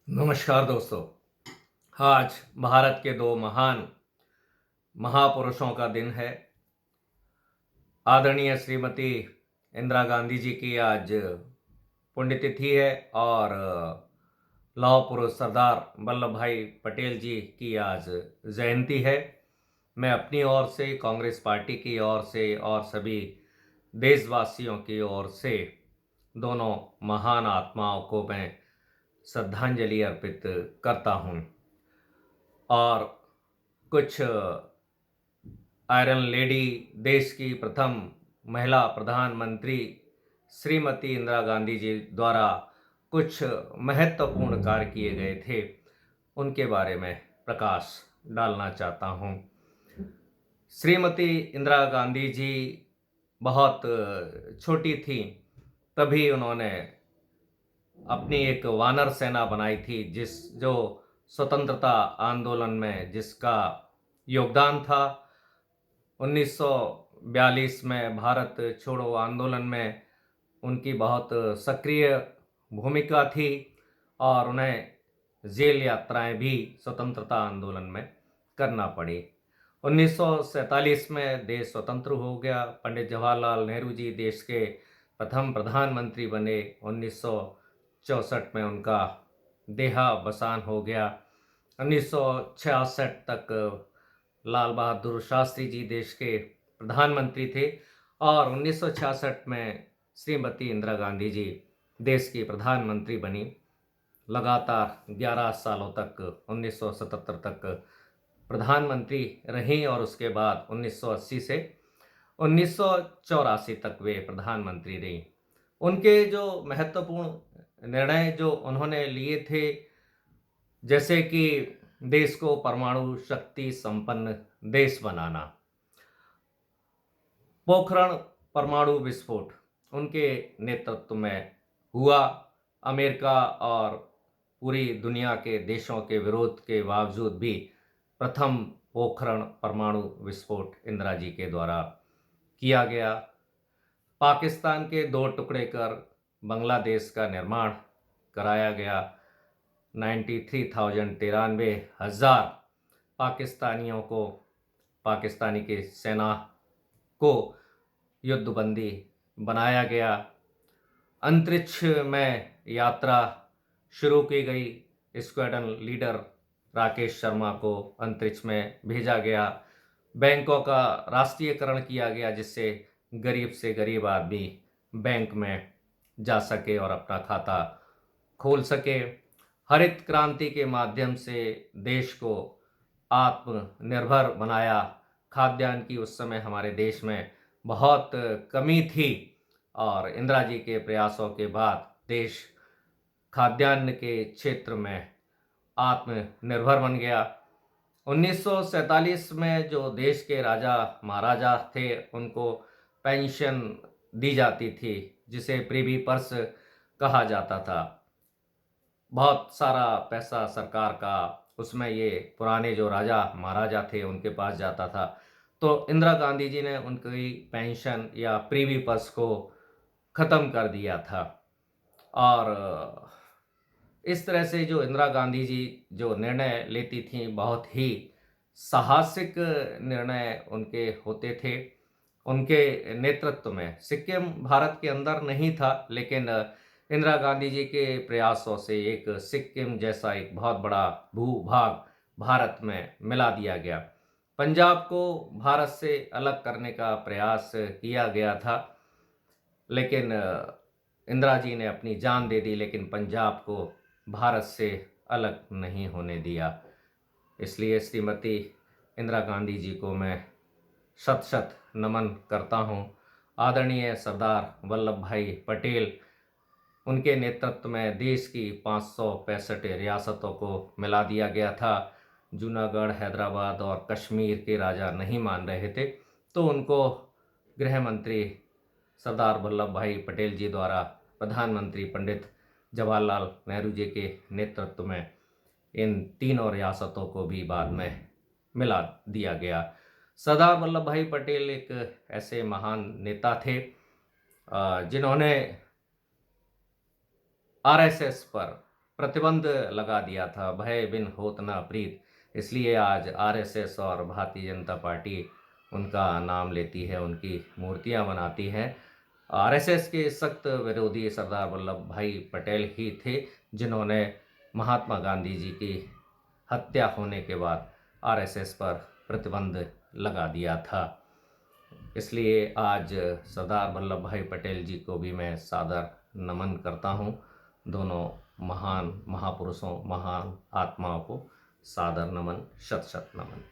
नमस्कार दोस्तों। आज भारत के दो महान महापुरुषों का दिन है। आदरणीय श्रीमती इंदिरा गांधी जी की आज पुण्यतिथि है और लौह पुरुष सरदार वल्लभ भाई पटेल जी की आज जयंती है। मैं अपनी ओर से, कांग्रेस पार्टी की ओर से और सभी देशवासियों की ओर से दोनों महान आत्माओं को मैं श्रद्धांजलि अर्पित करता हूं। और कुछ आयरन लेडी, देश की प्रथम महिला प्रधानमंत्री श्रीमती इंदिरा गांधी जी द्वारा कुछ महत्वपूर्ण कार्य किए गए थे, उनके बारे में प्रकाश डालना चाहता हूं। श्रीमती इंदिरा गांधी जी बहुत छोटी थी, तभी उन्होंने अपनी एक वानर सेना बनाई थी, जो स्वतंत्रता आंदोलन में जिसका योगदान था। 1942 में भारत छोड़ो आंदोलन में उनकी बहुत सक्रिय भूमिका थी और उन्हें जेल यात्राएं भी स्वतंत्रता आंदोलन में करना पड़ी। 1947 में देश स्वतंत्र हो गया। पंडित जवाहरलाल नेहरू जी देश के प्रथम प्रधानमंत्री बने। 1964 में उनका देहावसान हो गया। 1966 तक लाल बहादुर शास्त्री जी देश के प्रधानमंत्री थे और 1966 में श्रीमती इंदिरा गांधी जी देश की प्रधानमंत्री बनी। लगातार 11 सालों तक 1977 तक प्रधानमंत्री रहीं और उसके बाद 1980 से 1984 तक वे प्रधानमंत्री रहीं। उनके जो महत्वपूर्ण निर्णय जो उन्होंने लिए थे, जैसे कि देश को परमाणु शक्ति संपन्न देश बनाना, पोखरण परमाणु विस्फोट उनके नेतृत्व में हुआ। अमेरिका और पूरी दुनिया के देशों के विरोध के बावजूद भी प्रथम पोखरण परमाणु विस्फोट इंदिरा जी के द्वारा किया गया। पाकिस्तान के दो टुकड़े कर बांग्लादेश का निर्माण कराया गया। 93,093 पाकिस्तानियों को, पाकिस्तानी की सेना को युद्धबंदी बनाया गया। अंतरिक्ष में यात्रा शुरू की गई। स्क्वाड्रन लीडर राकेश शर्मा को अंतरिक्ष में भेजा गया। बैंकों का राष्ट्रीयकरण किया गया, जिससे गरीब से गरीब आदमी बैंक में जा सके और अपना खाता खोल सके। हरित क्रांति के माध्यम से देश को आत्मनिर्भर बनाया। खाद्यान्न की उस समय हमारे देश में बहुत कमी थी और इंदिरा जी के प्रयासों के बाद देश खाद्यान्न के क्षेत्र में आत्मनिर्भर बन गया। 1947 में जो देश के राजा महाराजा थे, उनको पेंशन दी जाती थी, जिसे प्रिवी पर्स कहा जाता था। बहुत सारा पैसा सरकार का उसमें ये पुराने जो राजा महाराजा थे उनके पास जाता था। तो इंदिरा गांधी जी ने उनकी पेंशन या प्रीवी पर्स को ख़त्म कर दिया था। और इस तरह से जो इंदिरा गांधी जी जो निर्णय लेती थी, बहुत ही साहसिक निर्णय उनके होते थे। उनके नेतृत्व में सिक्किम भारत के अंदर नहीं था, लेकिन इंदिरा गांधी जी के प्रयासों से एक सिक्किम जैसा एक बहुत बड़ा भूभाग भारत में मिला दिया गया। पंजाब को भारत से अलग करने का प्रयास किया गया था, लेकिन इंदिरा जी ने अपनी जान दे दी, लेकिन पंजाब को भारत से अलग नहीं होने दिया। इसलिए श्रीमती इंदिरा गांधी जी को मैं शत शत नमन करता हूँ। आदरणीय सरदार वल्लभ भाई पटेल, उनके नेतृत्व में देश की 565 रियासतों को मिला दिया गया था। जूनागढ़, हैदराबाद और कश्मीर के राजा नहीं मान रहे थे, तो उनको गृह मंत्री सरदार वल्लभ भाई पटेल जी द्वारा प्रधानमंत्री पंडित जवाहरलाल नेहरू जी के नेतृत्व में इन तीनों रियासतों को भी बाद में मिला दिया गया। सरदार वल्लभ भाई पटेल एक ऐसे महान नेता थे जिन्होंने आरएसएस पर प्रतिबंध लगा दिया था, भय बिन होत न प्रीत। इसलिए आज आरएसएस और भारतीय जनता पार्टी उनका नाम लेती है, उनकी मूर्तियां बनाती है। आरएसएस के सख्त विरोधी सरदार वल्लभ भाई पटेल ही थे, जिन्होंने महात्मा गांधी जी की हत्या होने के बाद आरएसएस पर प्रतिबंध लगा दिया था। इसलिए आज सरदार वल्लभ भाई पटेल जी को भी मैं सादर नमन करता हूँ। दोनों महान महापुरुषों, महान आत्माओं को सादर नमन, शत शत नमन।